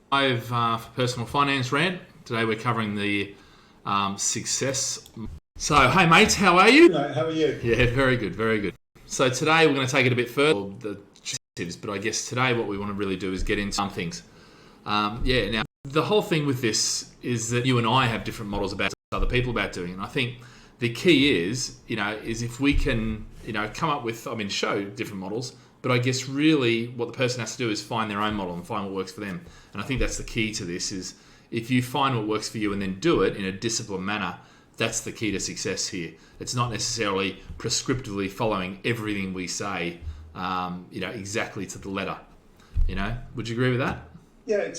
Live for personal finance rant. Today we're covering the success. So, hey mates, how are you? No, how are you? Yeah, very good, very good. So today we're going to take it a bit further, the tips, but I guess today what we want to really do is get into some things. Now the whole thing with this is that you and I have different models about other people about doing it. And I think the key is if we can, come up with, show different models, but I guess really what the person has to do is find their own model and find what works for them. And I think that's the key to this is if you find what works for you and then do it in a disciplined manner, that's the key to success here. It's not necessarily prescriptively following everything we say, exactly to the letter. Would you agree with that? Yeah,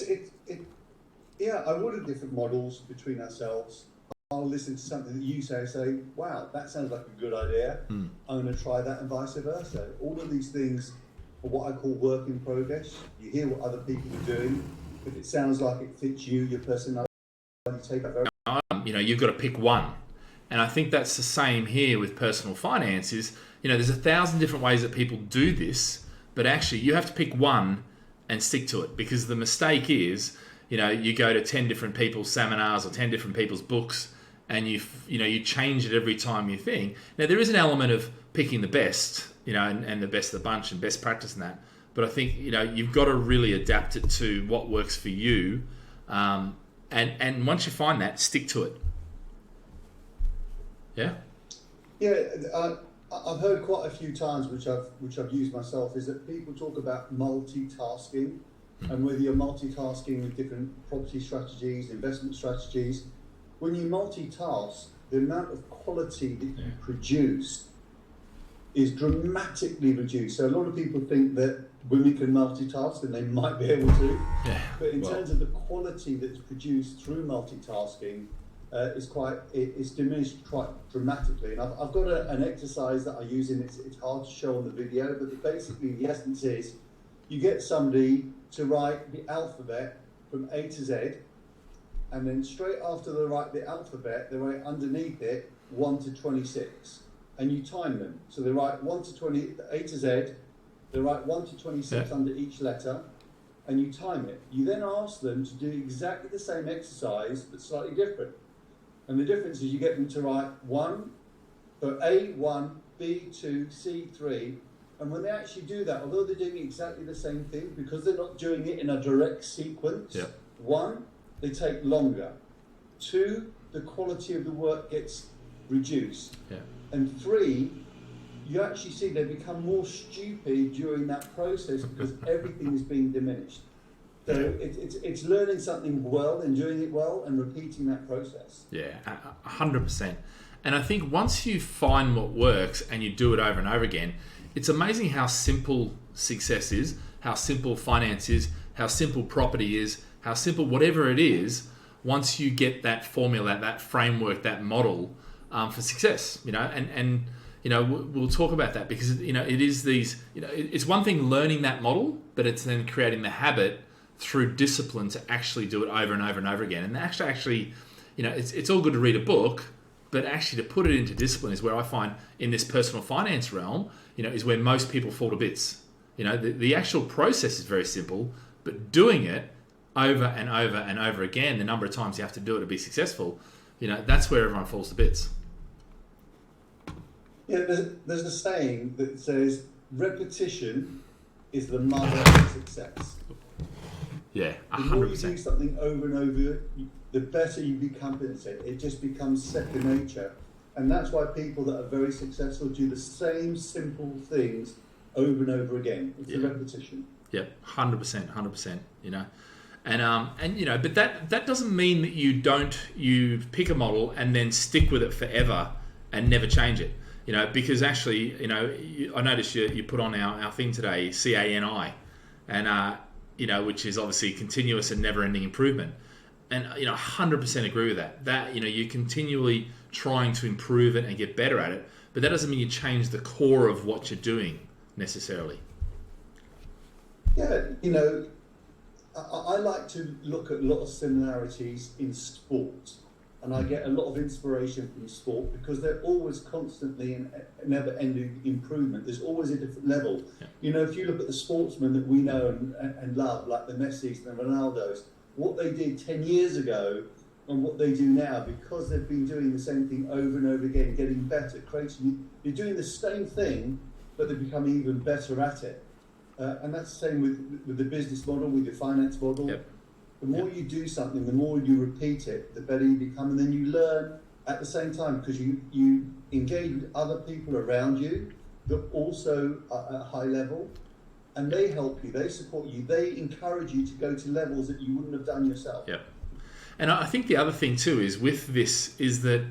I would have different models between ourselves. I'll listen to something that you say, wow, that sounds like a good idea. I'm going to try that, and vice versa. All of these things are what I call work in progress. You hear what other people are doing. If it sounds like it fits you, your personality, you take that very. You've got to pick one. And I think that's the same here with personal finance is, there's 1,000 different ways that people do this, but actually you have to pick one and stick to it, because the mistake is, you go to 10 different people's seminars or 10 different people's books and you change it every time you think. Now, there is an element of picking the best, and the best of the bunch and best practice in that. But I think, you've got to really adapt it to what works for you. And once you find that, stick to it. Yeah? Yeah, I've heard quite a few times, which I've used myself, is that people talk about multitasking, and whether you're multitasking with different property strategies, investment strategies, when you multitask, the amount of quality that you produce is dramatically reduced. So a lot of people think that women can multitask, and they might be able to, but in terms of the quality that's produced through multitasking, it's diminished quite dramatically. And I've got an exercise that I use, and it's hard to show on the video, but basically the essence is you get somebody to write the alphabet from A to Z, and then straight after they write the alphabet, they write underneath it 1 to 26, and you time them. So they write 1 to 20, A to Z, they write 1 to 26 under each letter, and you time it. You then ask them to do exactly the same exercise, but slightly different. And the difference is you get them to write 1, so A1, B2, C3, and when they actually do that, although they're doing exactly the same thing, because they're not doing it in a direct sequence, 1, they take longer. 2, the quality of the work gets reduced. And 3, you actually see they become more stupid during that process because everything is being diminished. So it's learning something well and doing it well and repeating that process. Yeah, 100%. And I think once you find what works and you do it over and over again, it's amazing how simple success is, how simple finance is, how simple property is, how simple whatever it is, once you get that formula, that framework, that model for success, and we'll talk about that because, it is these, it's one thing learning that model, but it's then creating the habit through discipline to actually do it over and over and over again. And actually, it's all good to read a book, but actually to put it into discipline is where I find in this personal finance realm, is where most people fall to bits. The actual process is very simple, but doing it over and over and over again, the number of times you have to do it to be successful, that's where everyone falls to bits. Yeah, there's a saying that says repetition is the mother of success. Yeah, 100%. The more you do something over and over, the better you become at it. It just becomes second nature. And that's why people that are very successful do the same simple things over and over again. It's the repetition. Yeah, 100%, 100%, but that doesn't mean that you pick a model and then stick with it forever and never change it. Because actually, I noticed you put on our thing today, CANI, and which is obviously continuous and never-ending improvement. And 100% agree with that. That you're continually trying to improve it and get better at it, but that doesn't mean you change the core of what you're doing necessarily. Yeah, I like to look at a lot of similarities in sport, and I get a lot of inspiration from sport because they're always constantly in never-ending improvement. There's always a different level. Yeah. If you look at the sportsmen that we know and love, like the Messis and the Ronaldos, what they did 10 years ago and what they do now, because they've been doing the same thing over and over again, getting better, creating. You're doing the same thing, but they're becoming even better at it. And that's the same with the business model, with your finance model. Yep. The more you do something, the more you repeat it, the better you become, and then you learn at the same time, because you engage with other people around you that also are at a high level, and they help you, they support you, they encourage you to go to levels that you wouldn't have done yourself. Yep. And I think the other thing too is with this is that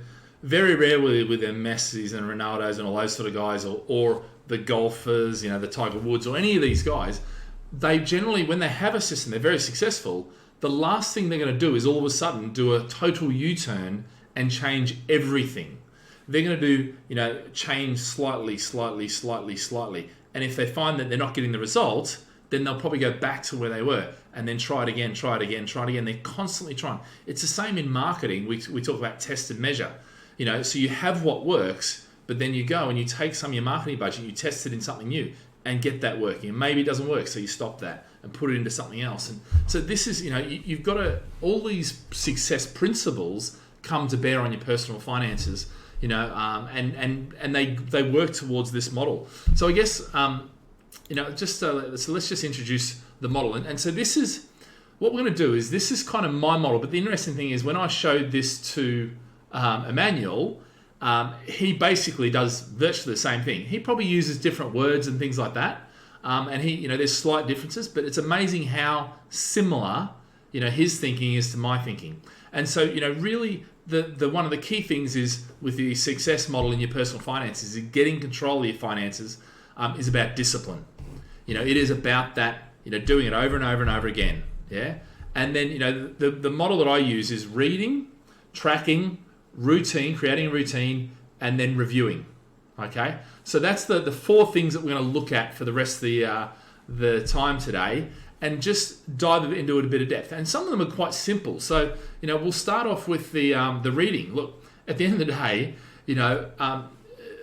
very rarely with the Messis and Ronaldos and all those sort of guys, or the golfers, the Tiger Woods or any of these guys, they generally, when they have a system, they're very successful. The last thing they're going to do is all of a sudden do a total U-turn and change everything. They're going to do, change slightly. And if they find that they're not getting the result, then they'll probably go back to where they were and then try it again. They're constantly trying. It's the same in marketing. We talk about test and measure. So you have what works, but then you go and you take some of your marketing budget, you test it in something new and get that working. And maybe it doesn't work, so you stop that and put it into something else. And so this is, you've got to, all these success principles come to bear on your personal finances, and they work towards this model. So I guess, so let's just introduce the model. And so this is, what we're going to do is, this is kind of my model, but the interesting thing is when I showed this to Immanuel, he basically does virtually the same thing. He probably uses different words and things like that. And he, there's slight differences, but it's amazing how similar, his thinking is to my thinking. And so, really, the one of the key things is with the success model in your personal finances, is getting control of your finances is about discipline. It is about that, doing it over and over and over again. Yeah. And then, the model that I use is reading, tracking, routine, creating a routine, and then reviewing. Okay, so that's the four things that we're going to look at for the rest of the time today, and just dive into it a bit of depth. And some of them are quite simple. So we'll start off with the reading. Look, at the end of the day,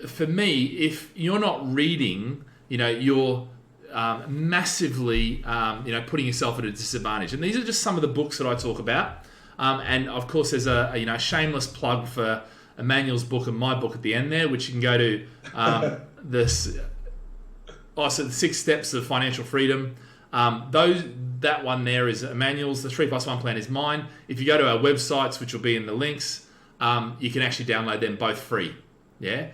for me, if you're not reading, you're massively putting yourself at a disadvantage. And these are just some of the books that I talk about. And of course, there's a shameless plug for Immanuel's book and my book at the end there, which you can go to the 6 Steps of Financial Freedom. That one there is Immanuel's. The 3+1 plan is mine. If you go to our websites, which will be in the links, you can actually download them both free. Yeah,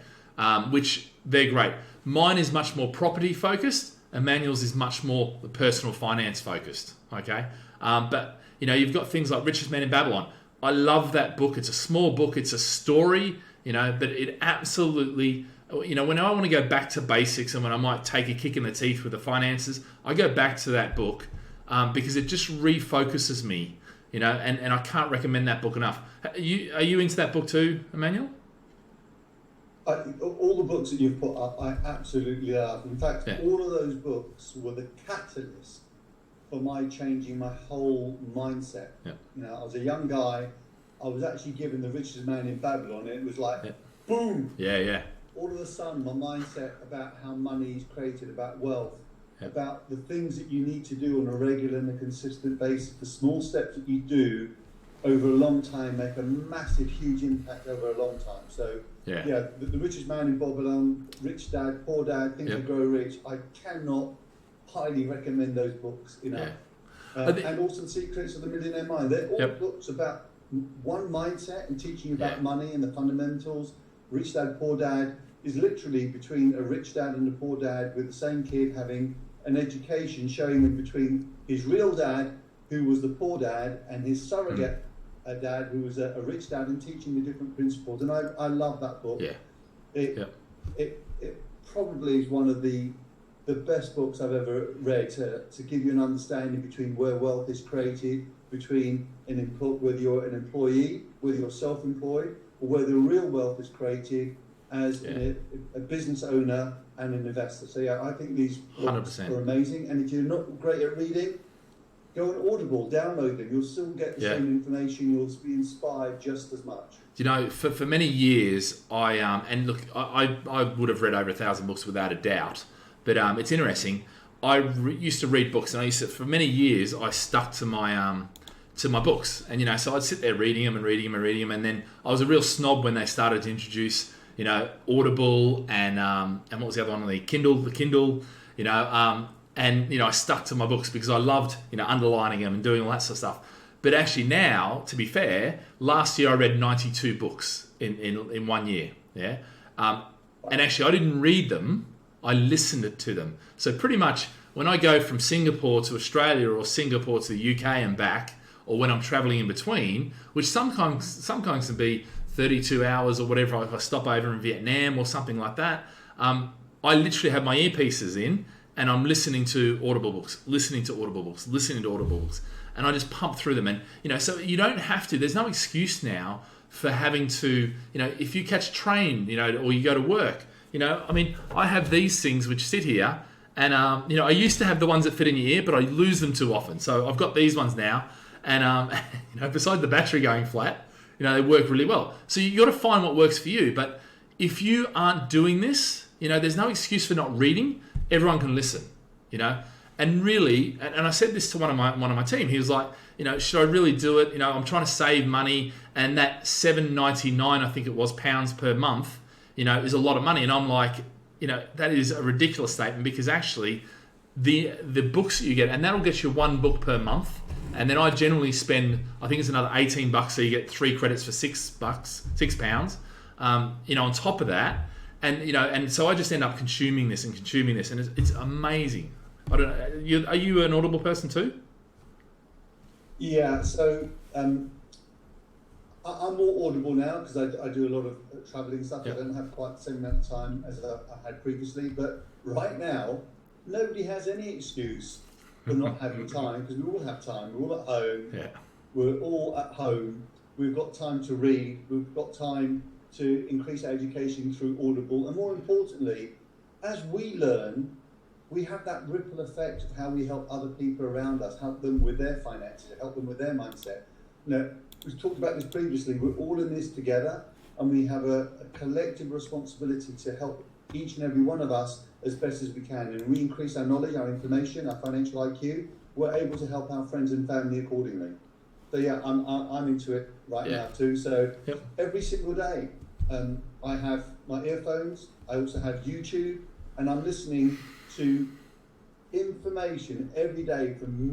which they're great. Mine is much more property focused. Immanuel's is much more personal finance focused. Okay, but you've got things like Richest Man in Babylon. I love that book. It's a small book. It's a story, but it absolutely, when I want to go back to basics and when I might take a kick in the teeth with the finances, I go back to that book because it just refocuses me, and I can't recommend that book enough. Are you into that book too, Immanuel? All the books that you've put up, I absolutely love. In fact, all of those books were the catalyst for my changing my whole mindset. I was a young guy. I was actually given the richest man in Babylon, and it was like, boom. All of a sudden, my mindset about how money is created, about wealth, about the things that you need to do on a regular and a consistent basis, the small steps that you do over a long time make a massive, huge impact over a long time. So, the richest man in Babylon, Rich Dad, Poor Dad, Think and Grow Rich. I cannot highly recommend those books enough. And also The Secrets of the Millionaire Mind. They're all books about one mindset and teaching about money and the fundamentals. Rich Dad, Poor Dad is literally between a rich dad and a poor dad, with the same kid having an education, showing them between his real dad, who was the poor dad, and his surrogate dad, who was a rich dad, and teaching the different principles. And I love that book. It probably is one of the best books I've ever read to give you an understanding between where wealth is created, between whether you're an employee, whether you're self-employed, or where the real wealth is created as a business owner and an investor. So I think these books 100%. Are amazing. And if you're not great at reading, go on Audible, download them. You'll still get the same information. You'll be inspired just as much. For many years, I would have read over 1,000 books without a doubt. But it's interesting. I used to read books, and for many years I stuck to my to my books. And, so I'd sit there reading them. And then I was a real snob when they started to introduce, Audible and what was the other one? The Kindle, and, I stuck to my books because I loved, underlining them and doing all that sort of stuff. But actually now, to be fair, last year I read 92 books in 1 year. Yeah. And actually I didn't read them. I listened to them. So pretty much when I go from Singapore to Australia or Singapore to the UK and back, or when I'm traveling in between, which sometimes can be 32 hours or whatever, if I stop over in Vietnam or something like that, I literally have my earpieces in and I'm listening to Audible books, and I just pump through them. And, so you don't have to, there's no excuse now for having to, if you catch a train, or you go to work, I have these things which sit here, and, I used to have the ones that fit in your ear, but I lose them too often. So I've got these ones now, and, besides the battery going flat, they work really well. So you got to find what works for you. But if you aren't doing this, there's no excuse for not reading. Everyone can listen, and really, and I said this to one of my team. He was like, should I really do it? I'm trying to save money, and that $7.99, I think it was, pounds per month, is a lot of money. And I'm like, that is a ridiculous statement, because actually the books that you get, and that'll get you one book per month. And then I generally spend, I think it's another $18, so you get 3 credits for £6, on top of that. And, and so I just end up consuming this, and it's amazing. I don't know. Are you an Audible person too? Yeah, so I'm more Audible now because I do a lot of travelling stuff. Yep. I don't have quite the same amount of time as I had previously. But right now, nobody has any excuse for not having time, because we all have time. We're all at home. Yeah. We're all at home. We've got time to read. We've got time to increase our education through Audible. And more importantly, as we learn, we have that ripple effect of how we help other people around us, help them with their finances, help them with their mindset. We've talked about this previously. We're all in this together, and we have a collective responsibility to help each and every one of us as best as we can. And we increase our knowledge, our information, our financial IQ. We're able to help our friends and family accordingly. So yeah, I'm into it now too. So every single day, I have my earphones. I also have YouTube, and I'm listening to information every day from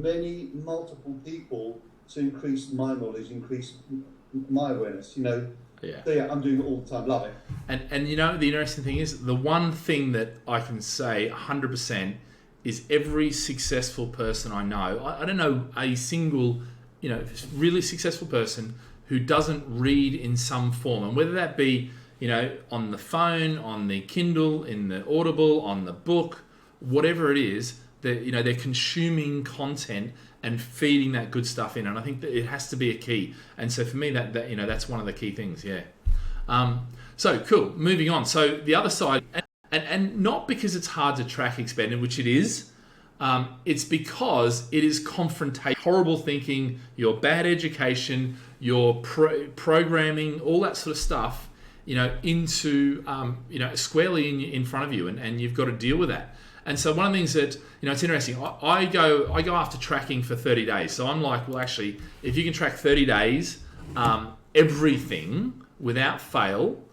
multiple people to increase my knowledge, increase my awareness. So yeah, I'm doing it all the time. Love it. And the interesting thing is, the one thing that I can say 100% is every successful person I know, I don't know a single, really successful person who doesn't read in some form, and whether that be, on the phone, on the Kindle, in the Audible, on the book, whatever it is, that they're consuming content and feeding that good stuff in. And I think that it has to be a key. And so for me, that that's one of the key things. Yeah. So cool. Moving on. So the other side, and not because it's hard to track expenditure, which it is. It's because it is confrontation, horrible thinking, your bad education, your programming, all that sort of stuff, into squarely in front of you, and you've got to deal with that. And so one of the things that, it's interesting, I go after tracking for 30 days. So I'm like, well, actually, if you can track 30 days, everything without fail,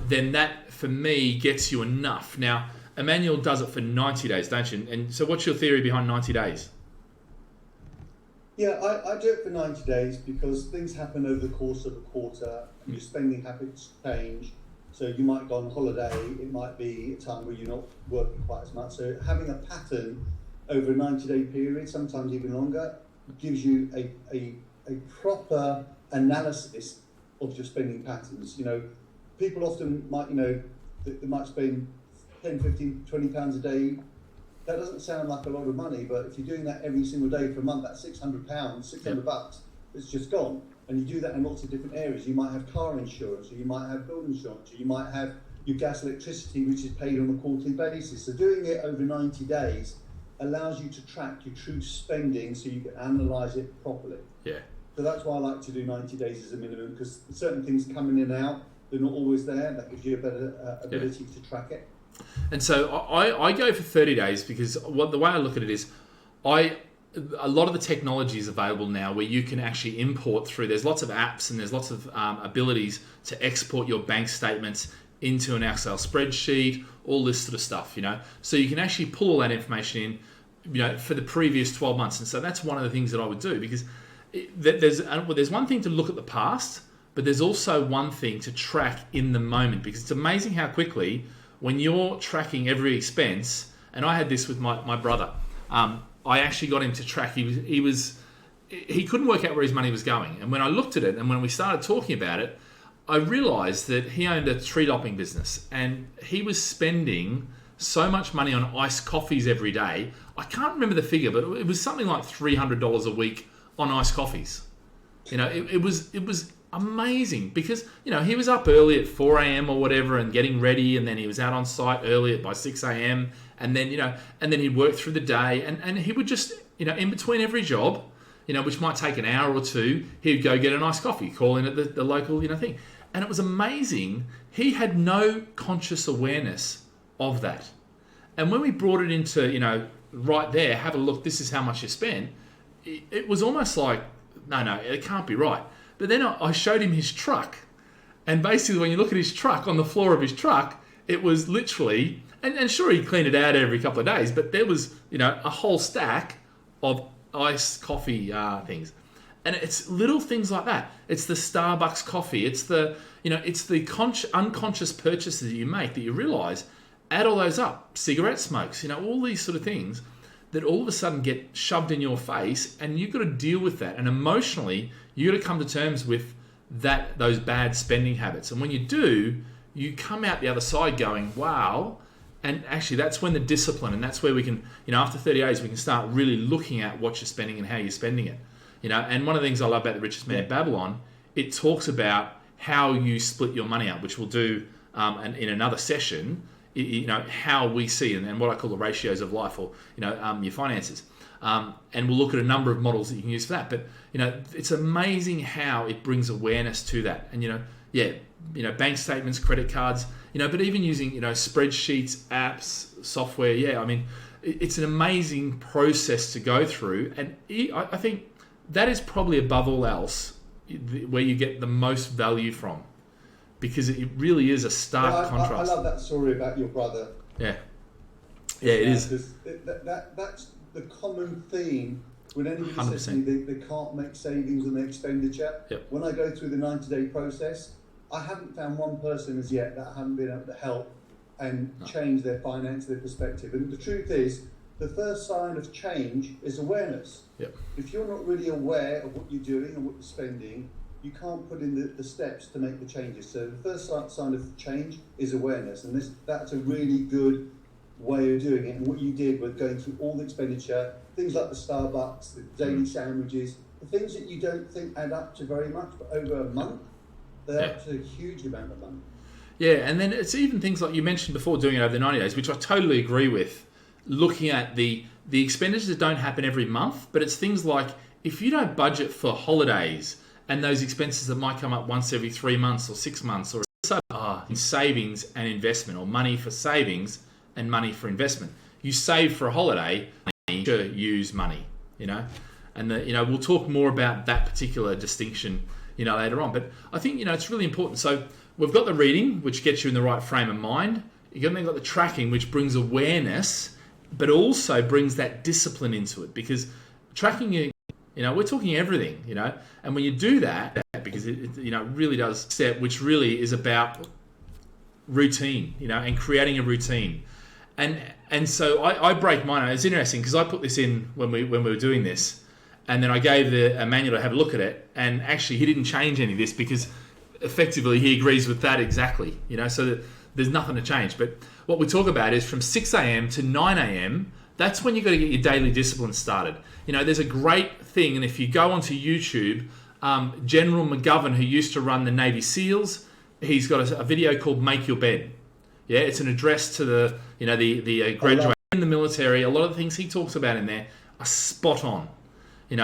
then that for me gets you enough. Now, Immanuel does it for 90 days, don't you? And so what's your theory behind 90 days? Yeah, I do it for 90 days because things happen over the course of a quarter, and your spending habits change. So you might go on holiday, it might be a time where you're not working quite as much. So having a pattern over a 90-day period, sometimes even longer, gives you a proper analysis of your spending patterns. People often might, they might spend 10, 15, 20 pounds a day. That doesn't sound like a lot of money, but if you're doing that every single day for a month, that's £600, $600, it's just gone. And you do that in lots of different areas. You might have car insurance, or you might have building insurance, or you might have your gas, electricity, which is paid on a quarterly basis. So doing it over 90 days allows you to track your true spending so you can analyse it properly. Yeah. So that's why I like to do 90 days as a minimum, because certain things come in and out, they're not always there. That gives you a better ability to track it. And so I go for 30 days because the way I look at it is, a lot of the technology is available now where you can actually import through. There's lots of apps and there's lots of abilities to export your bank statements into an Excel spreadsheet, all this sort of stuff, So you can actually pull all that information in, for the previous 12 months. And so that's one of the things that I would do, because there's one thing to look at the past, but there's also one thing to track in the moment, because it's amazing how quickly, when you're tracking every expense, and I had this with my brother, I actually got him to track. He couldn't work out where his money was going. And when I looked at it and when we started talking about it, I realized that he owned a tree lopping business and he was spending so much money on iced coffees every day. I can't remember the figure, but it was something like $300 a week on iced coffees. It was amazing, because he was up early at 4 a.m. or whatever and getting ready, and then he was out on site early by 6 a.m. and then he'd work through the day, and he would just in between every job, which might take an hour or two, he'd go get an iced coffee, call in at the local thing. And it was amazing. He had no conscious awareness of that. And when we brought it into right there, have a look, this is how much you spent, it was almost like, no, it can't be right. But then I showed him his truck. And basically, when you look at his truck, on the floor of his truck, it was literally, and sure, he cleaned it out every couple of days, but there was, a whole stack of iced coffee things. And it's little things like that. It's the Starbucks coffee. It's the unconscious purchases that you make that you realize, add all those up, cigarette smokes, all these sort of things that all of a sudden get shoved in your face, and you've got to deal with that. And emotionally, you've got to come to terms with those bad spending habits. And when you do, you come out the other side going, wow. And actually, that's when the discipline, and that's where we can, after 30 days, we can start really looking at what you're spending and how you're spending it. And one of the things I love about The Richest Man in Babylon, it talks about how you split your money up, which we'll do in another session, how we see and what I call the ratios of life, or, your finances. And we'll look at a number of models that you can use for that. But, it's amazing how it brings awareness to that. And, bank statements, credit cards, but even using, spreadsheets, apps, software. It's an amazing process to go through. And I think that is probably above all else where you get the most value from, because it really is a stark contrast. I love that story about your brother. Yeah, it is. That's the common theme when anybody says to me they can't make savings on their expenditure. Yep. When I go through the 90-day process, I haven't found one person as yet that I haven't been able to help and change their finance, their perspective. And the truth is, the first sign of change is awareness. Yep. If you're not really aware of what you're doing and what you're spending, you can't put in the steps to make the changes. So the first sign of change is awareness, and that's a really good way of doing it. And what you did was going through all the expenditure, things like the Starbucks, the daily sandwiches, the things that you don't think add up to very much, but over a month, they add up to a huge amount of money. Yeah, and then it's even things like you mentioned before, doing it over the 90 days, which I totally agree with. Looking at the expenditures that don't happen every month, but it's things like, if you don't budget for holidays and those expenses that might come up once every 3 months or 6 months, or in savings and investment, or money for savings and money for investment. You save for a holiday, you use money, and we'll talk more about that particular distinction, later on. But I think, it's really important. So we've got the reading, which gets you in the right frame of mind. You've got the tracking, which brings awareness, but also brings that discipline into it, because tracking, we're talking everything, and when you do that, because it really does step, which really is about routine, and creating a routine. And so I break mine. It's interesting because I put this in when we were doing this, and then I gave Emmanuel to have a look at it, and actually he didn't change any of this, because effectively he agrees with that exactly, so that there's nothing to change. But what we talk about is from 6 a.m. to 9 a.m., that's when you've got to get your daily discipline started. There's a great thing, and if you go onto YouTube, General McGovern, who used to run the Navy SEALs, he's got a video called Make Your Bed. Yeah, it's an address to the graduate in the military. A lot of the things he talks about in there are spot on. And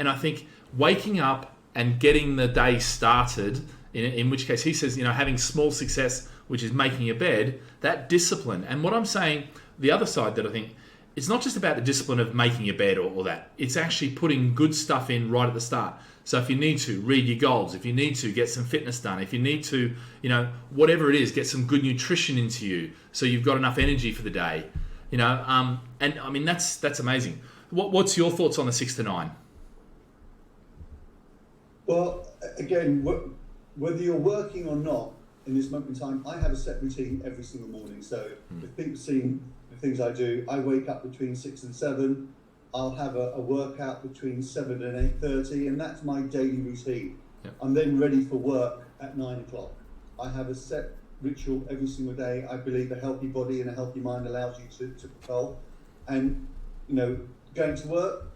I think waking up and getting the day started, in which case he says, having small success, which is making a bed, that discipline. And what I'm saying, the other side that I think, it's not just about the discipline of making your bed or that. It's actually putting good stuff in right at the start. So if you need to, read your goals. If you need to, get some fitness done. If you need to, whatever it is, get some good nutrition into you so you've got enough energy for the day. And I mean, that's amazing. What's your thoughts on the 6 to 9? Well, again, whether you're working or not, in this moment in time, I have a set routine every single morning. So if people see the things I do, I wake up between 6 and 7. I'll have a workout between 7 and 8:30, and that's my daily routine. Yep. I'm then ready for work at 9 o'clock. I have a set ritual every single day. I believe a healthy body and a healthy mind allows you to propel. And, going to work,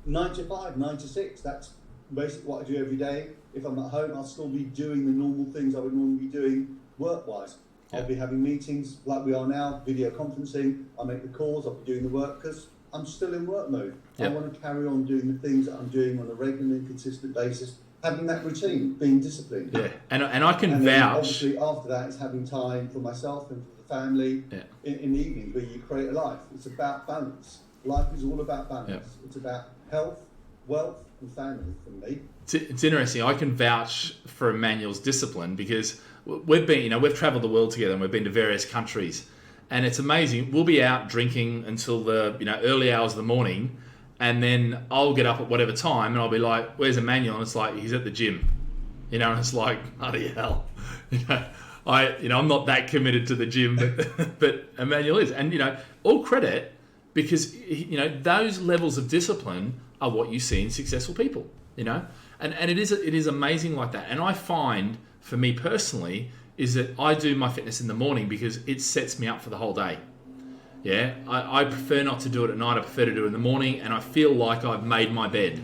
9 to 5, 9 to 6, that's basically what I do every day. If I'm at home, I'll still be doing the normal things I would normally be doing work-wise. Yeah. I'll be having meetings like we are now, video conferencing. I'll make the calls, I'll be doing the work because I'm still in work mode. Yeah. I want to carry on doing the things that I'm doing on a regular and consistent basis, having that routine, being disciplined. Yeah, and I can and then vouch. obviously after that, it's having time for myself and for the family in the evenings where you create a life. It's about balance. Life is all about balance. Yeah. It's about health, wealth, and family for me. It's interesting. I can vouch for Emmanuel's discipline because we've been, we've travelled the world together and we've been to various countries, and it's amazing. We'll be out drinking until the early hours of the morning, and then I'll get up at whatever time and I'll be like, "Where's Emmanuel?" And it's like he's at the gym, and it's like, bloody hell, I'm not that committed to the gym, but Emmanuel is, and all credit because those levels of discipline are what you see in successful people, and it is amazing like that. And I find for me personally is that I do my fitness in the morning because it sets me up for the whole day. Yeah, I prefer not to do it at night. I prefer to do it in the morning, and I feel like I've made my bed.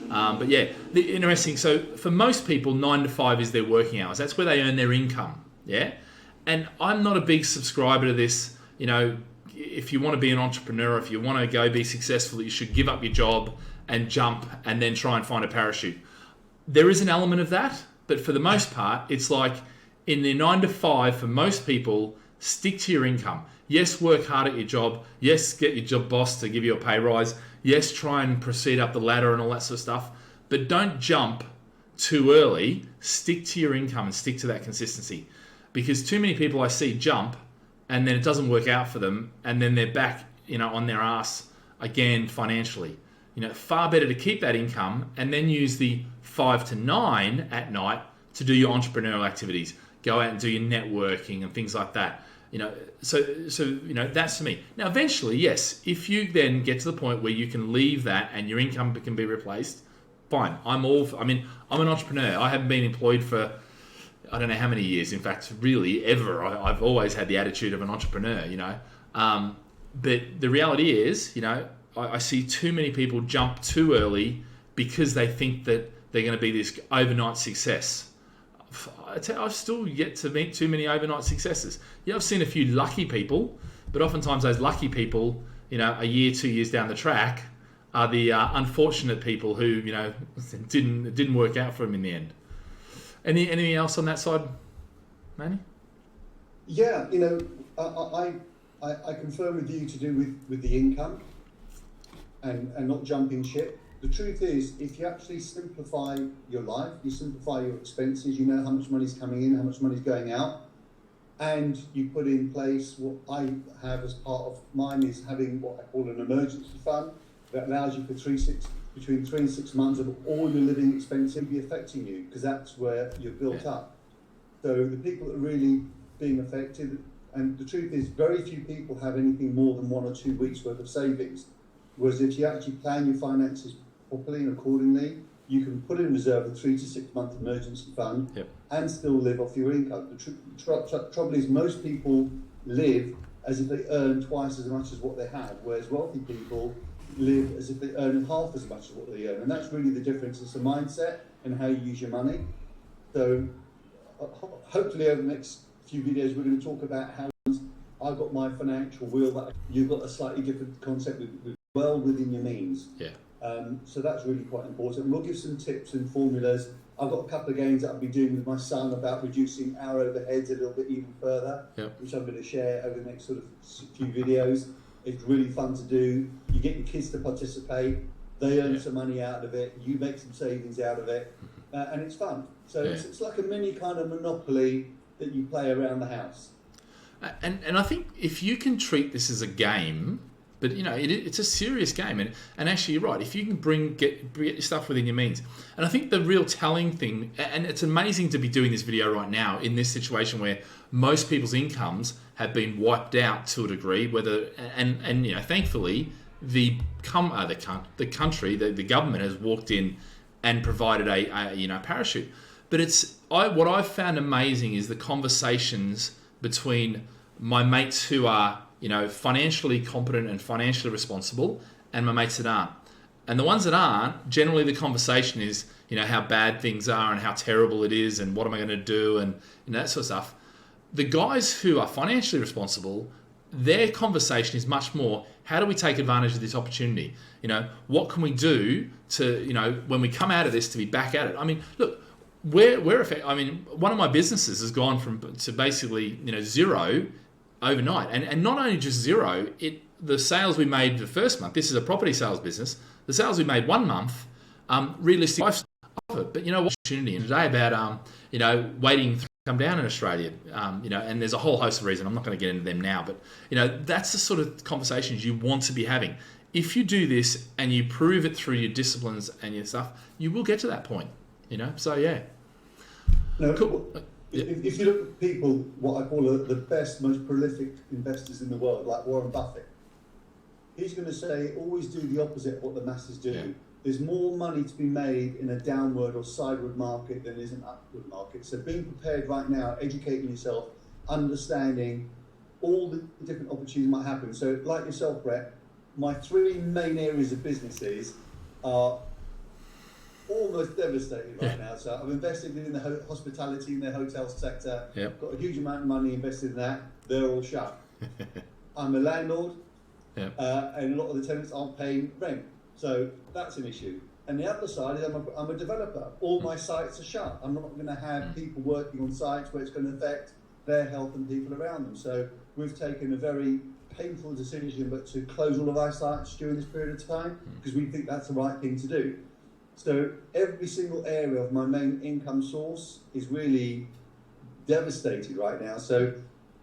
But yeah, interesting. So for most people, 9 to 5 is their working hours. That's where they earn their income. Yeah, and I'm not a big subscriber to this. If you want to be an entrepreneur, if you want to go be successful, you should give up your job and jump and then try and find a parachute. There is an element of that, but for the most part, it's like in the 9 to 5, for most people, stick to your income. Yes, work hard at your job. Yes, get your job boss to give you a pay rise. Yes, try and proceed up the ladder and all that sort of stuff. But don't jump too early. Stick to your income and stick to that consistency. Because too many people I see jump and then it doesn't work out for them, and then they're back, on their ass again financially. Far better to keep that income and then use the 5 to 9 at night to do your entrepreneurial activities. Go out and do your networking and things like that. So that's for me. Now, eventually, yes, if you then get to the point where you can leave that and your income can be replaced, fine. I'm an entrepreneur. I haven't been employed for I don't know how many years. In fact, really ever. I've always had the attitude of an entrepreneur. But the reality is, I see too many people jump too early because they think that they're going to be this overnight success. I've still yet to meet too many overnight successes. Yeah, I've seen a few lucky people, but oftentimes those lucky people, a year, 2 years down the track, are the unfortunate people who, didn't work out for them in the end. Anything else on that side, Manny? Yeah, I confirm with you to do with the income and not jumping ship. The truth is, if you actually simplify your life, you simplify your expenses, you know how much money's coming in, how much money's going out, and you put in place what I have as part of mine is having what I call an emergency fund that allows you for between 3 and 6 months of all your living expenses be affecting you, because that's where you're built up. So the people that are really being affected, and the truth is very few people have anything more than 1 or 2 weeks worth of savings. Whereas if you actually plan your finances properly and accordingly, you can put in reserve a 3 to 6 month emergency fund and still live off your income. The trouble is most people live as if they earn twice as much as what they have, whereas wealthy people live as if they earn half as much as what they earn. And that's really the difference. It's a mindset and how you use your money. So hopefully over the next few videos, we're going to talk about how I've got my financial wheel, that you've got a slightly different concept with well within your means. So that's really quite important. We'll give some tips and formulas. I've got a couple of games that I'll be doing with my son about reducing our overheads a little bit even further, which I'm going to share over the next sort of few videos. It's really fun to do. You get your kids to participate. They earn some money out of it. You make some savings out of it, and it's fun. So it's like a mini kind of monopoly that you play around the house. And I think if you can treat this as a game, but it's a serious game, and actually you're right. If you can get your stuff within your means, and I think the real telling thing, and it's amazing to be doing this video right now in this situation where most people's incomes have been wiped out to a degree. Thankfully the country, the government has walked in and provided a parachute. But what I've found amazing is the conversations between my mates who are financially competent and financially responsible, and my mates that aren't. And the ones that aren't, generally the conversation is, how bad things are and how terrible it is and what am I going to do and that sort of stuff. The guys who are financially responsible, their conversation is much more, how do we take advantage of this opportunity? What can we do to, when we come out of this, to be back at it? I mean, look, one of my businesses has gone to basically, zero overnight, and not only just zero, the sales we made the first month, this is a property sales business, the sales we made 1 month, realistically of it, but opportunity. And today about waiting to come down in Australia, and there's a whole host of reasons. I'm not going to get into them now, but that's the sort of conversations you want to be having. If you do this and you prove it through your disciplines and your stuff, you will get to that point. So yeah. No, cool. If you look at people, what I call the best, most prolific investors in the world, like Warren Buffett, he's going to say, always do the opposite of what the masses do. Yeah. There's more money to be made in a downward or sideward market than is an upward market. So being prepared right now, educating yourself, understanding all the different opportunities might happen. So like yourself, Brett, my 3 main areas of businesses are almost devastated right now. So I've invested in the hospitality in the hotel sector. Yep. Got a huge amount of money invested in that. They're all shut. I'm a landlord, and a lot of the tenants aren't paying rent. So that's an issue. And the other side is I'm a developer. All my sites are shut. I'm not going to have people working on sites where it's going to affect their health and people around them. So we've taken a very painful decision, but to close all of our sites during this period of time, because we think that's the right thing to do. So every single area of my main income source is really devastated right now. So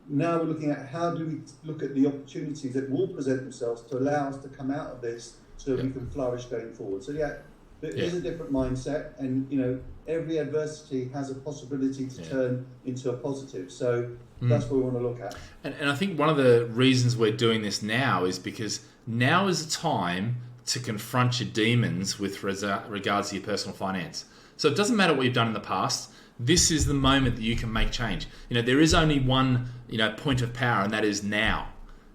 now we're looking at how do we look at the opportunities that will present themselves to allow us to come out of this so we can flourish going forward. So there is a different mindset, and every adversity has a possibility to turn into a positive. So that's what we want to look at. And I think one of the reasons we're doing this now is because now is the time to confront your demons with regards to your personal finance. So it doesn't matter what you've done in the past. This is the moment that you can make change. There is only one, point of power, and that is now.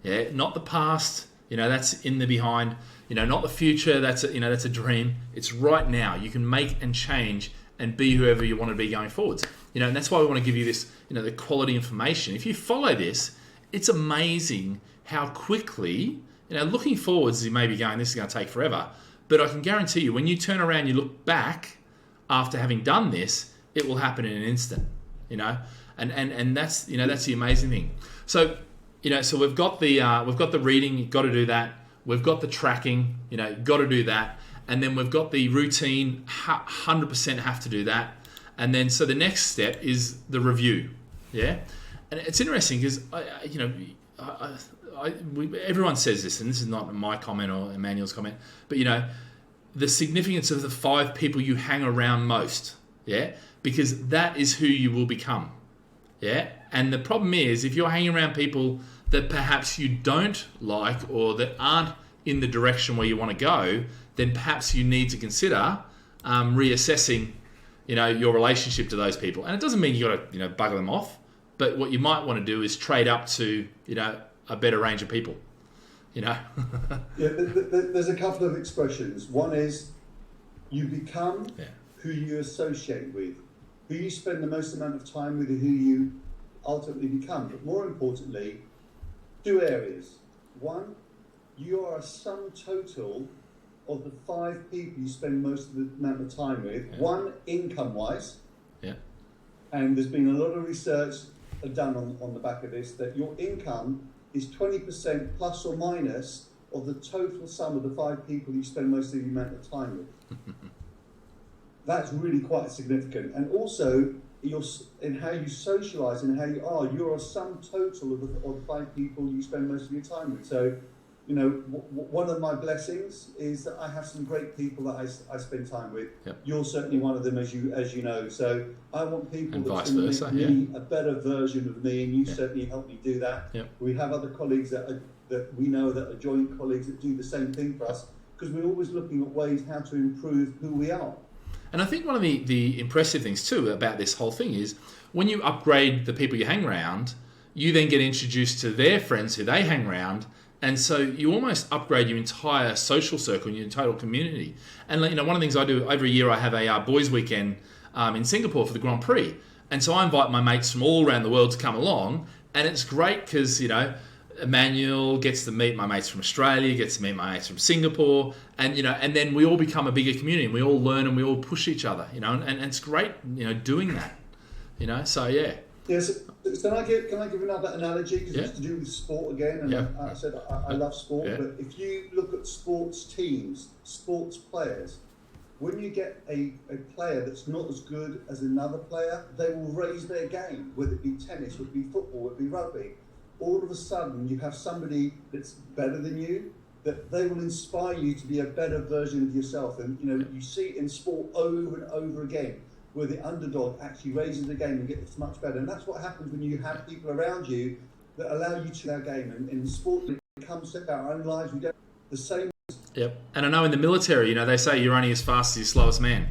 Yeah, not the past. That's in the behind. Not the future. That's a dream. It's right now. You can make and change and be whoever you want to be going forwards. And that's why we want to give you this, the quality information. If you follow this, it's amazing how quickly. Looking forwards, you may be going, this is going to take forever. But I can guarantee you, when you turn around, you look back after having done this, it will happen in an instant. And that's that's the amazing thing. So so we've got the reading, you've got to do that. We've got the tracking, got to do that. And then we've got the routine, 100% have to do that. And then so the next step is the review. Yeah, and it's interesting because everyone says this, and this is not my comment or Emmanuel's comment, but the significance of the 5 people you hang around most, because that is who you will become, And the problem is, if you're hanging around people that perhaps you don't like or that aren't in the direction where you want to go, then perhaps you need to consider reassessing, your relationship to those people. And it doesn't mean you got to, bugger them off, but what you might want to do is trade up to, a better range of people, There's a couple of expressions. One is you become who you associate with, who you spend the most amount of time with, and who you ultimately become. But more importantly, 2 areas. One, you are a sum total of the 5 people you spend most of the amount of time with. One, income-wise. And there's been a lot of research done on the back of this, that your income is 20% plus or minus of the total sum of the 5 people you spend most of the amount of time with. That's really quite significant. And also, in how you socialise and how you are, you're a sum total of the 5 people you spend most of your time with. So, you know, one of my blessings is that I have some great people that I spend time with. Yep. You're certainly one of them, as you know. So I want people And that's vice going versa, to make me a better version of me, and you certainly help me do that. Yep. We have other colleagues that we know that are joint colleagues that do the same thing for us, because we're always looking at ways how to improve who we are. And I think one of the impressive things too about this whole thing is when you upgrade the people you hang around, you then get introduced to their friends who they hang around. And so you almost upgrade your entire social circle, your total community. And you know, one of the things I do every year, I have a boys' weekend in Singapore for the Grand Prix. And so I invite my mates from all around the world to come along. And it's great because, you know, Emmanuel gets to meet my mates from Australia, gets to meet my mates from Singapore, and you know, and then we all become a bigger community, and we all learn and we all push each other, you know, and it's great, you know, doing that, you know. So yeah. Yes. So can I give another analogy, because it's to do with sport again? And I said I love sport, but if you look at sports teams, sports players, when you get a player that's not as good as another player, they will raise their game, whether it be tennis, whether it be football, whether it be rugby. All of a sudden, you have somebody that's better than you, that they will inspire you to be a better version of yourself. And you know, you see it in sport over and over again, where the underdog actually raises the game and gets much better. And that's what happens when you have people around you that allow you to their game. And in sport, it comes to our own lives. We don't the same. Yep. And I know in the military, you know, they say you're only as fast as your slowest man.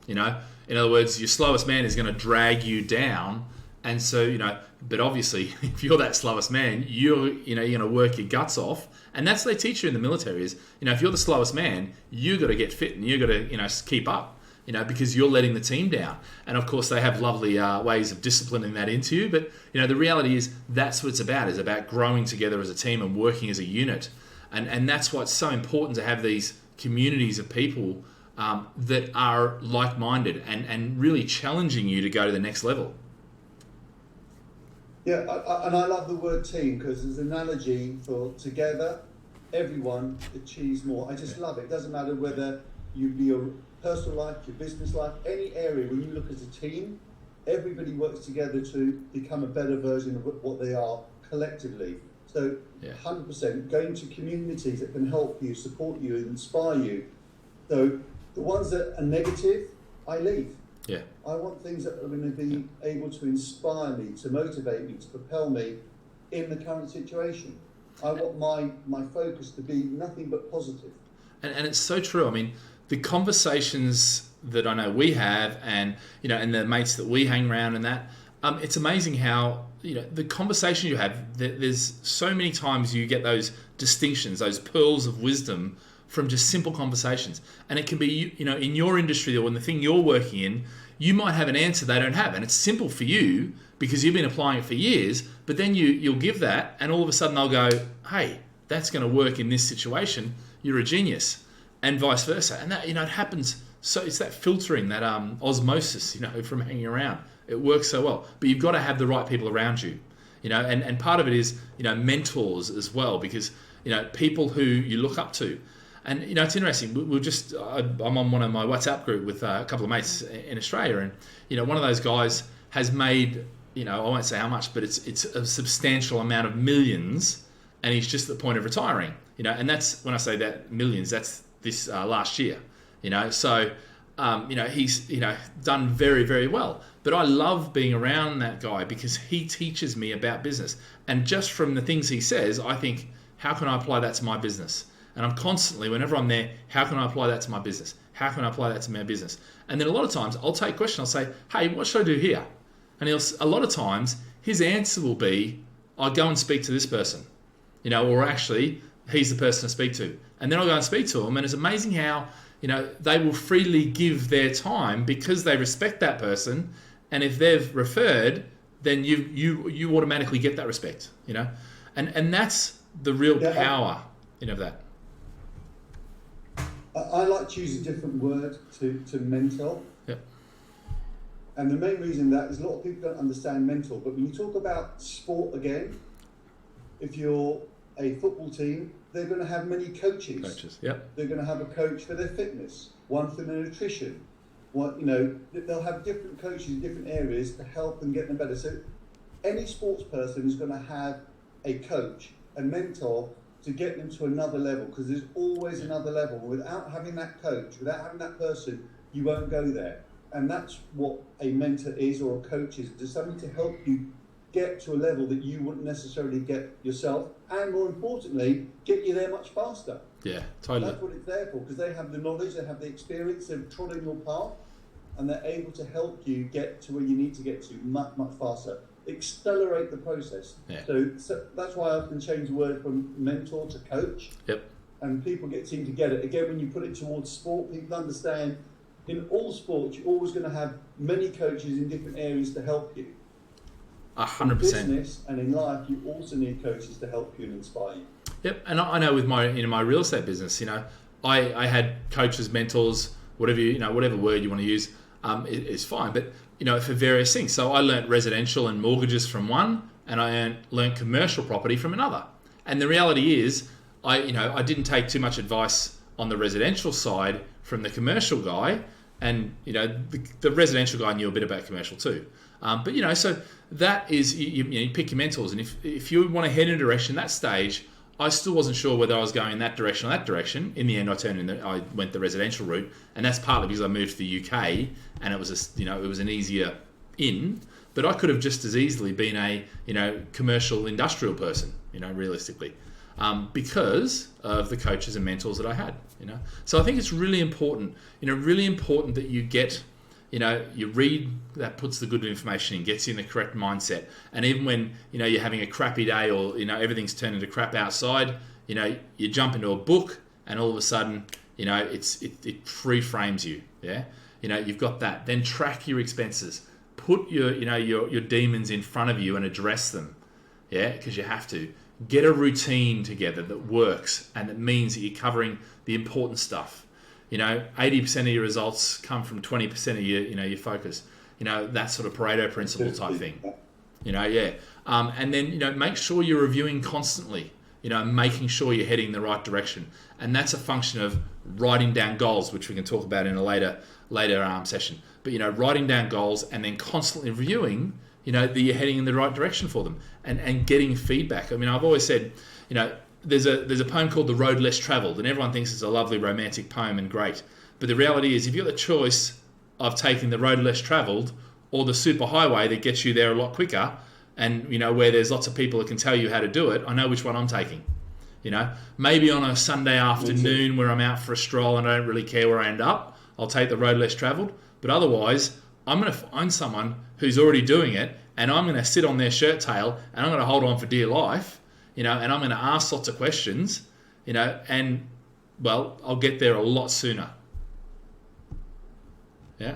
You know, in other words, your slowest man is going to drag you down. And so, you know, but obviously, if you're that slowest man, you're going to work your guts off. And that's what they teach you in the military is, you know, if you're the slowest man, you got to get fit and you got to, you know, keep up, you know, because you're letting the team down. And of course, they have lovely ways of disciplining that into you. But, you know, the reality is that's what it's about, is about growing together as a team and working as a unit. And that's why it's so important to have these communities of people that are like-minded and really challenging you to go to the next level. Yeah, and I love the word team, because there's an analogy for together, everyone achieves more. I just love it. It doesn't matter whether you be your personal life, your business life, any area. When you look as a team, everybody works together to become a better version of what they are collectively. So 100% going to communities that can help you, support you, and inspire you. So the ones that are negative, I leave. Yeah. I want things that are going to be able to inspire me, to motivate me, to propel me in the current situation. I want my focus to be nothing but positive. And it's so true. I mean, the conversations that I know we have, and you know, and the mates that we hang around, and that, it's amazing how, you know, the conversation you have. There's so many times you get those distinctions, those pearls of wisdom from just simple conversations. And it can be, you know, in your industry or in the thing you're working in, you might have an answer they don't have. And it's simple for you because you've been applying it for years, but then you'll give that and all of a sudden they'll go, hey, that's going to work in this situation. You're a genius, and vice versa. And that, you know, it happens. So it's that filtering, that osmosis, you know, from hanging around. It works so well, but you've got to have the right people around you, you know, and part of it is, you know, mentors as well, because, you know, people who you look up to. And, you know, it's interesting. I'm on one of my WhatsApp group with a couple of mates in Australia. And, you know, one of those guys has made, you know, I won't say how much, but it's a substantial amount of millions. And he's just at the point of retiring, you know, and that's, when I say that millions, that's this last year, you know. So, you know, he's, you know, done very, very well. But I love being around that guy because he teaches me about business. And just from the things he says, I think, how can I apply that to my business? And I'm constantly, whenever I'm there, how can I apply that to my business? How can I apply that to my business? And then a lot of times I'll take a question. I'll say, hey, what should I do here? And a lot of times his answer will be, I'll go and speak to this person, you know, or actually he's the person to speak to. And then I'll go and speak to him. And it's amazing how, you know, they will freely give their time because they respect that person. And if they've referred, then you automatically get that respect, you know, and that's the real power, you know, of that. I like to use a different word to mentor. Yep. And the main reason that is a lot of people don't understand mentor. But when you talk about sport again, if you're a football team, they're going to have many coaches. Yep. They're going to have a coach for their fitness, one for their nutrition. They'll have different coaches in different areas to help them get them better. So any sports person is going to have a coach, a mentor, to get them to another level, because there's always another level. Without having that coach, without having that person, you won't go there. And that's what a mentor is, or a coach is. There's something to help you get to a level that you wouldn't necessarily get yourself, and more importantly, get you there much faster. Yeah, totally. That's what it's there for, because they have the knowledge, they have the experience, they've trodden your path, and they're able to help you get to where you need to get to much, much faster. Accelerate the process. Yeah. So that's why I often change the word from mentor to coach. Yep. And people seem to get it. Again, when you put it towards sport, people understand in all sports, you're always going to have many coaches in different areas to help you. 100%. In business and in life, you also need coaches to help you and inspire you. Yep, and I know with my real estate business, I had coaches, mentors, whatever word you want to use, is fine. But for various things. So I learnt residential and mortgages from one, and I learnt commercial property from another. And the reality is, I didn't take too much advice on the residential side from the commercial guy, and the residential guy knew a bit about commercial too. But so that is you pick your mentors, and if you want to head in a direction, that stage, I still wasn't sure whether I was going in that direction or that direction. In the end, I went the residential route, and that's partly because I moved to the UK, and it was it was an easier in. But I could have just as easily been a commercial industrial person, realistically, because of the coaches and mentors that I had. So I think it's really important, that you get. You read, that puts the good information in, gets you in the correct mindset. And even when, you're having a crappy day, or, everything's turned into crap outside, you jump into a book, and all of a sudden, it free-frames you. Yeah. You've got that. Then track your expenses. Put your demons in front of you and address them. Yeah. Because you have to. Get a routine together that works, and that means that you're covering the important stuff. 80% of your results come from 20% of your focus. That sort of Pareto principle type thing. Yeah. And then, make sure you're reviewing constantly, making sure you're heading in the right direction. And that's a function of writing down goals, which we can talk about in a later session. But, writing down goals and then constantly reviewing, that you're heading in the right direction for them, and getting feedback. I mean, I've always said, there's a poem called The Road Less Travelled, and everyone thinks it's a lovely romantic poem and great. But the reality is, if you've got the choice of taking the road less travelled or the superhighway that gets you there a lot quicker, and where there's lots of people that can tell you how to do it, I know which one I'm taking. Maybe on a Sunday afternoon where I'm out for a stroll and I don't really care where I end up, I'll take the road less travelled. But otherwise, I'm going to find someone who's already doing it, and I'm going to sit on their shirt tail, and I'm going to hold on for dear life. And I'm going to ask lots of questions, and, well, I'll get there a lot sooner. Yeah.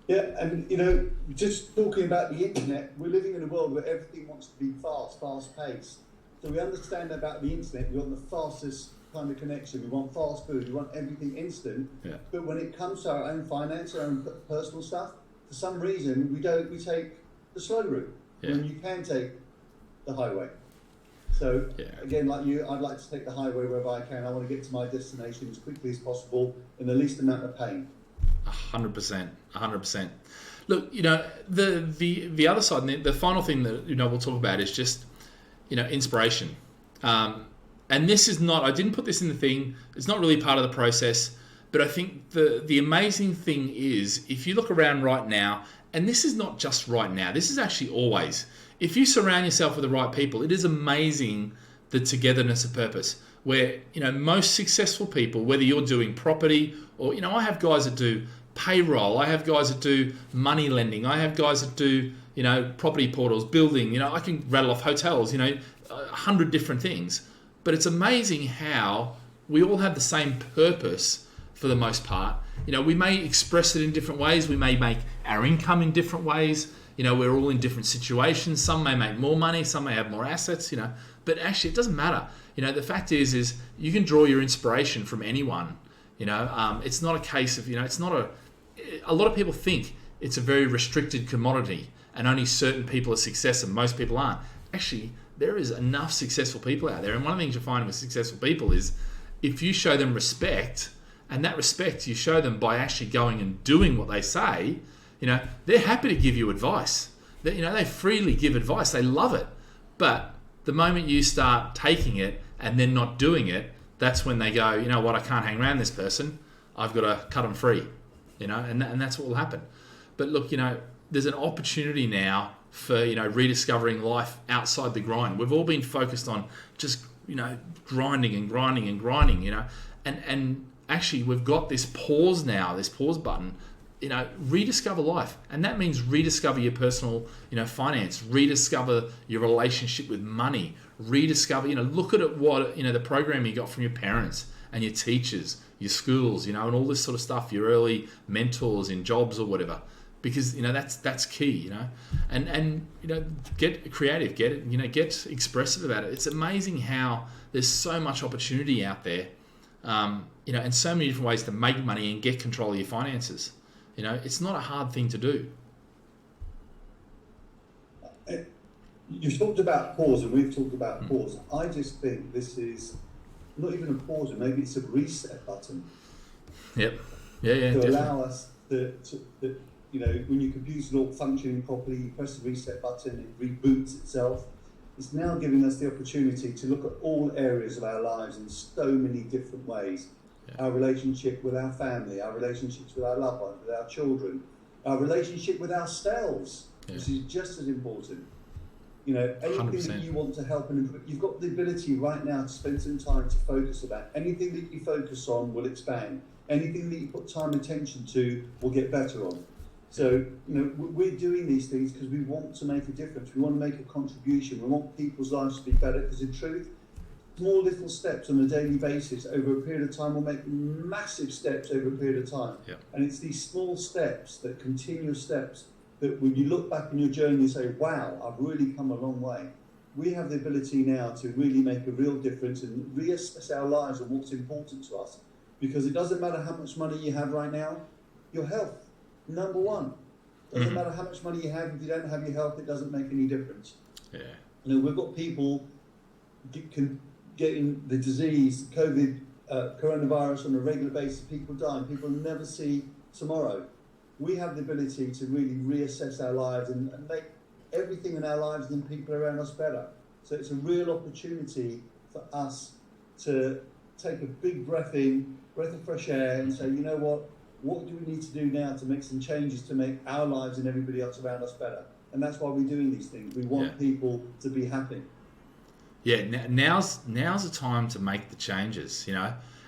Yeah, and, just talking about the internet, we're living in a world where everything wants to be fast-paced. So we understand about the internet, we want the fastest kind of connection, we want fast food, we want everything instant. Yeah. But when it comes to our own finance, our own personal stuff, for some reason, we take the slow route, when you can take the highway. So, again, like you, I'd like to take the highway wherever I can. I want to get to my destination as quickly as possible in the least amount of pain. 100%. Look, the other side, and the final thing that we'll talk about is just inspiration. And this is not, I didn't put this in the thing. It's not really part of the process. But I think the amazing thing is, if you look around right now, and this is not just right now, this is actually always. If you surround yourself with the right people, it is amazing the togetherness of purpose. Where, most successful people, whether you're doing property or, I have guys that do payroll, I have guys that do money lending, I have guys that do, property portals, building, I can rattle off hotels, 100 different things. But it's amazing how we all have the same purpose for the most part. We may express it in different ways. We may make our income in different ways. We're all in different situations. Some may make more money. Some may have more assets, But actually, it doesn't matter. The fact is you can draw your inspiration from anyone. It's not a case of, it's not a lot of people think it's a very restricted commodity and only certain people are success and most people aren't. Actually, there is enough successful people out there. And one of the things you find with successful people is if you show them respect, and that respect you show them by actually going and doing what they say, they're happy to give you advice. They freely give advice. They love it. But the moment you start taking it and then not doing it, that's when they go, you know what, I can't hang around this person. I've got to cut them free, and that's what will happen. But look, there's an opportunity now for, rediscovering life outside the grind. We've all been focused on just, grinding and grinding and grinding, and actually we've got this pause now, this pause button, rediscover life. And that means rediscover your personal, finance, rediscover your relationship with money, rediscover, look at what, the program you got from your parents and your teachers, your schools, and all this sort of stuff, your early mentors in jobs or whatever. Because that's key, and get creative, get expressive about it. It's amazing how there's so much opportunity out there, and so many different ways to make money and get control of your finances. It's not a hard thing to do. You've talked about pause, and we've talked about pause. I just think this is not even a pause, maybe it's a reset button. Yep. Yeah. To definitely. allow us when your computer's not functioning properly, you press the reset button, it reboots itself. It's now giving us the opportunity to look at all areas of our lives in so many different ways. Yeah. Our relationship with our family, our relationships with our loved ones, with our children, our relationship with ourselves, which is just as important. Anything 100%. That you want to help and improve, you've got the ability right now to spend some time to focus on that. Anything that you focus on will expand. Anything that you put time and attention to will get better on. So, we're doing these things because we want to make a difference. We want to make a contribution. We want people's lives to be better because, in truth, small little steps on a daily basis over a period of time will make massive steps over a period of time. Yep. And it's these small steps, that continuous steps, that when you look back on your journey and say, wow, I've really come a long way. We have the ability now to really make a real difference and reassess our lives and what's important to us. Because it doesn't matter how much money you have right now, your health. Number one. Doesn't matter how much money you have, if you don't have your health, it doesn't make any difference. Yeah. We've got people getting the disease, COVID, coronavirus on a regular basis, people dying, people never see tomorrow. We have the ability to really reassess our lives and make everything in our lives and people around us better. So it's a real opportunity for us to take a big breath of fresh air and say, you know what do we need to do now to make some changes to make our lives and everybody else around us better? And that's why we're doing these things. We want people to be happy. Yeah, now's the time to make the changes,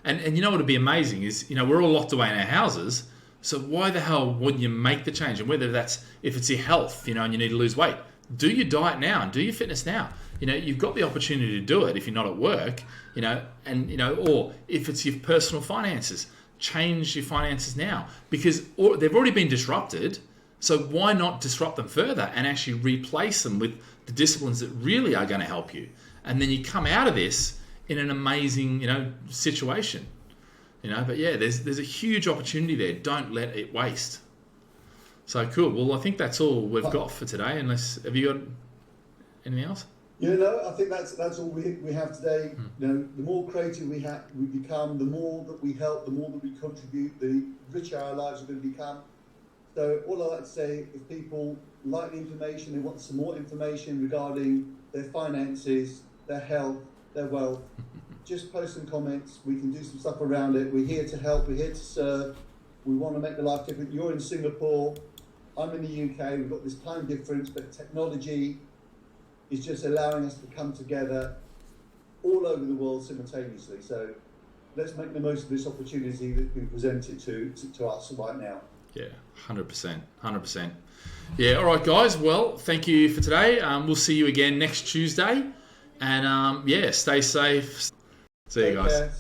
And what would be amazing is, we're all locked away in our houses, so why the hell wouldn't you make the change? And whether that's, if it's your health, and you need to lose weight, do your diet now and do your fitness now. You've got the opportunity to do it if you're not at work, or if it's your personal finances, change your finances now, because they've already been disrupted. So why not disrupt them further and actually replace them with the disciplines that really are going to help you? And then you come out of this in an amazing, situation. But yeah, there's a huge opportunity there. Don't let it waste. So cool. Well, I think that's all we've got for today. Have you got anything else? I think that's all we have today. The more creative we become, the more that we help, the more that we contribute, the richer our lives are going to become. So all I like to say, if people like the information, they want some more information regarding their finances, their health, their wealth, just post some comments. We can do some stuff around it. We're here to help. We're here to serve. We want to make the life different. You're in Singapore. I'm in the UK. We've got this time difference, but technology is just allowing us to come together all over the world simultaneously. So let's make the most of this opportunity that's been presented to us right now. Yeah, 100%. Yeah, all right, guys. Well, thank you for today. We'll see you again next Tuesday. And, stay safe. See you guys.